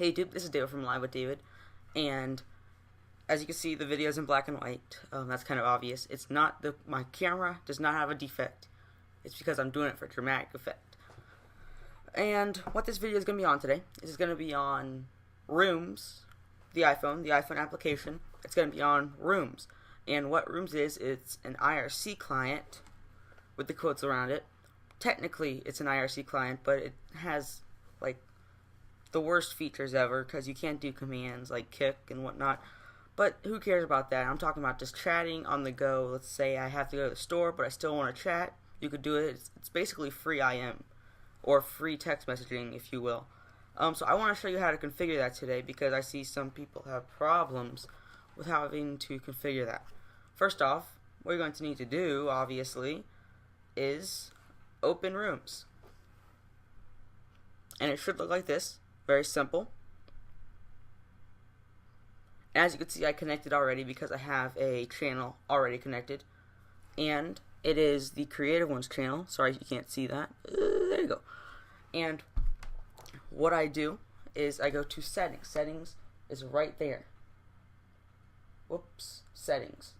Hey dude, this is David from Live with David, and as you can see, the video is in black and white. That's kind of obvious. It's not my camera does not have a defect. It's because I'm doing it for dramatic effect. And what this video is going to be on today is going to be on Rooms, the iPhone application. It's going to be on Rooms, and what Rooms is, it's an IRC client with the quotes around it. Technically, it's an IRC client, but it has like the worst features ever because you can't do commands like kick and whatnot. But who cares about that? I'm talking about just chatting on the go. Let's say I have to go to the store, but I still want to chat. You could do it. It's basically free IM or free text messaging, if you will. So I want to show you how to configure that today because I see some people have problems with having to configure that. First off, what you're going to need to do, obviously, is open Rooms. And it should look like this. Very simple. As you can see, I connected already because I have a channel already connected. And it is the Creative Ones channel. Sorry you can't see that. There you go. And what I do is I go to Settings. Settings is right there. Whoops. Settings.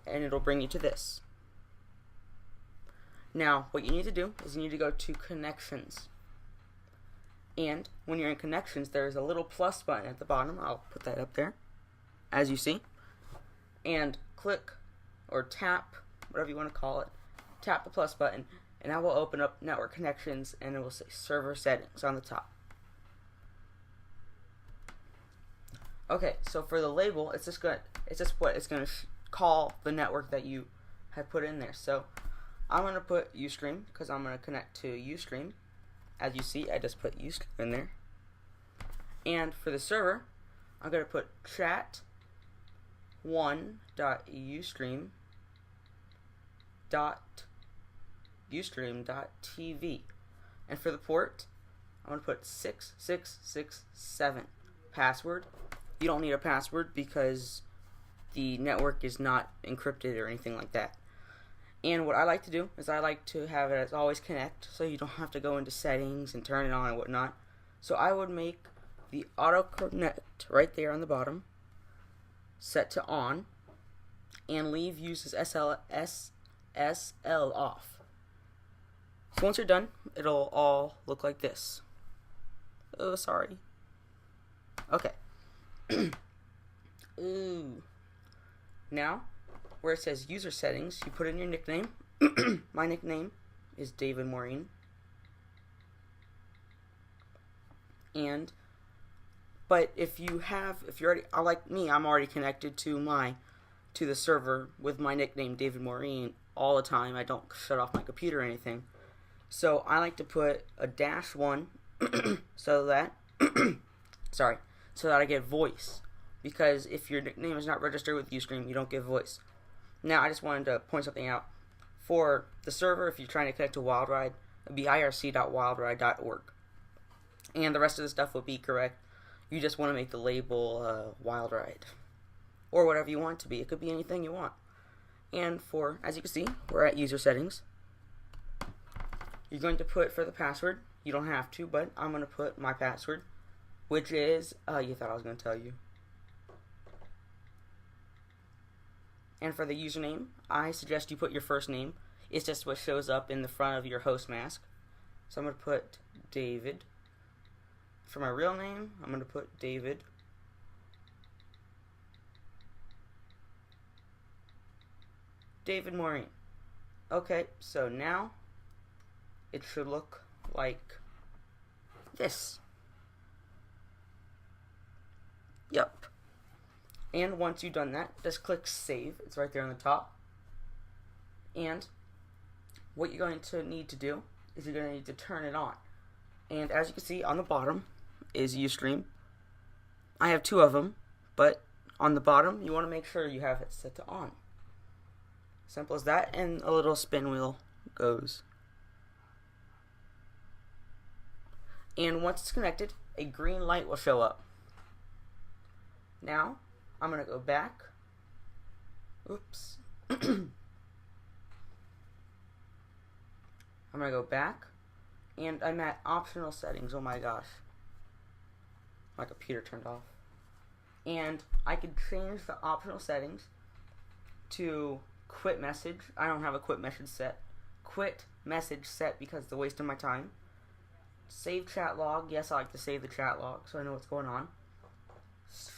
And it'll bring you to this. Now, what you need to do is you need to go to Connections. And when you're in Connections, there's a little plus button at the bottom. I'll put that up there, as you see. And click or tap, whatever you want to call it, tap the plus button, and that will open up Network Connections, and it will say Server Settings on the top. Okay, so for the label, it's just gonna call the network that you have put in there. So I'm gonna put Ustream because I'm gonna connect to Ustream. As you see, I just put Ustream in there. And for the server, I'm going to put chat1.ustream.tv. And for the port, I'm going to put 6667. Password. You don't need a password because the network is not encrypted or anything like that. And what I like to do is I like to have it as always connect, so you don't have to go into settings and turn it on and whatnot. So I would make the auto connect right there on the bottom set to on, and leave uses SSL off. So once you're done, it'll all look like this. Oh, sorry. Okay. Ooh. Now, where it says user settings, you put in your nickname. My nickname is David Maureen. But if you're already, like me, I'm already connected to the server with my nickname David Maureen all the time. I don't shut off my computer or anything. So I like to put a -1 so that I get voice. Because if your nickname is not registered with Ustream, you don't get voice. Now, I just wanted to point something out. For the server, if you're trying to connect to WildRide, it would be irc.wildride.org. And the rest of the stuff will be correct. You just want to make the label WildRide. Or whatever you want it to be. It could be anything you want. And as you can see, we're at user settings. You're going to put for the password. You don't have to, but I'm going to put my password, which is, you thought I was going to tell you. And for the username, I suggest you put your first name. It's just what shows up in the front of your host mask. So I'm going to put David. For my real name, I'm going to put David. David Maureen. Okay, so now it should look like this. Yep. And once you've done that, just click Save. It's right there on the top. And what you're going to need to do is you're going to need to turn it on. And as you can see on the bottom is Ustream. I have 2 of them, but on the bottom you want to make sure you have it set to on. Simple as that, and a little spin wheel goes. And once it's connected, a green light will show up. Now, I'm going to go back. Oops. I'm going to go back, and I'm at optional settings. Oh my gosh. My computer turned off. And I could change the optional settings to quit message. I don't have a quit message set. Quit message set because it's a waste of my time. Save chat log. Yes, I like to save the chat log so I know what's going on.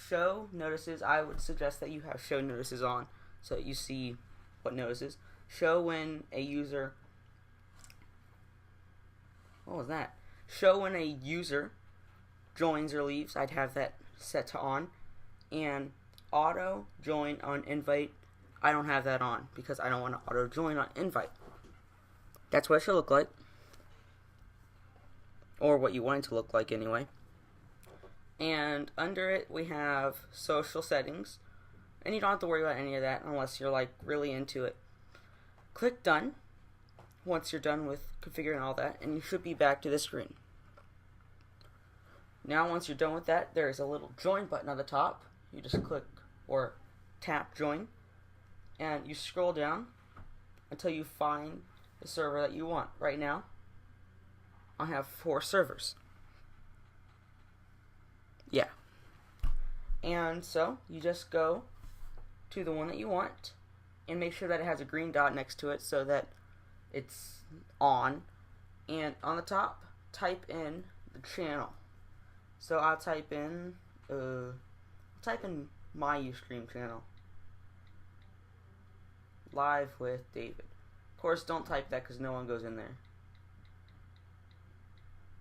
Show notices. I would suggest that you have show notices on so that you see what notices. Show when a user... What was that? Show when a user joins or leaves. I'd have that set to on. And auto join on invite. I don't have that on because I don't want to auto join on invite. That's what it should look like. Or what you want it to look like anyway. And under it we have social settings. And you don't have to worry about any of that unless you're like really into it. Click done once you're done with configuring all that, and you should be back to this screen. Now once you're done with that, there is a little join button at the top. You just click or tap join, and you scroll down until you find the server that you want. Right now I have 4 servers. Yeah. And so you just go to the one that you want and make sure that it has a green dot next to it so that it's on. And on the top, type in the channel. So I'll type in my Ustream channel. Live with David. Of course, don't type that because no one goes in there.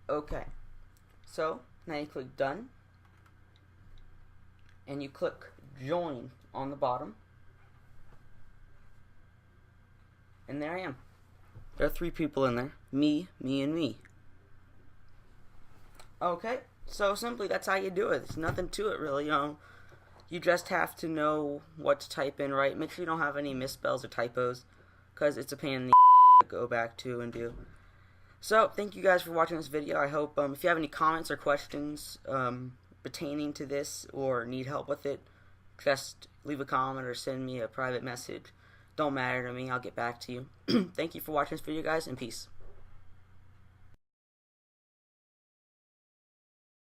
Okay. So now you click done. And you click join on the bottom. And there I am. There are 3 people in there. Me, and me. Okay, so simply that's how you do it. There's nothing to it really. You just have to know what to type in right. Make sure you don't have any misspells or typos, because it's a pain in the to go back to and do. So, thank you guys for watching this video. I hope, if you have any comments or questions pertaining to this or need help with it, just leave a comment or send me a private message. Don't matter to me. I'll get back to you. Thank you for watching this video, guys, and peace.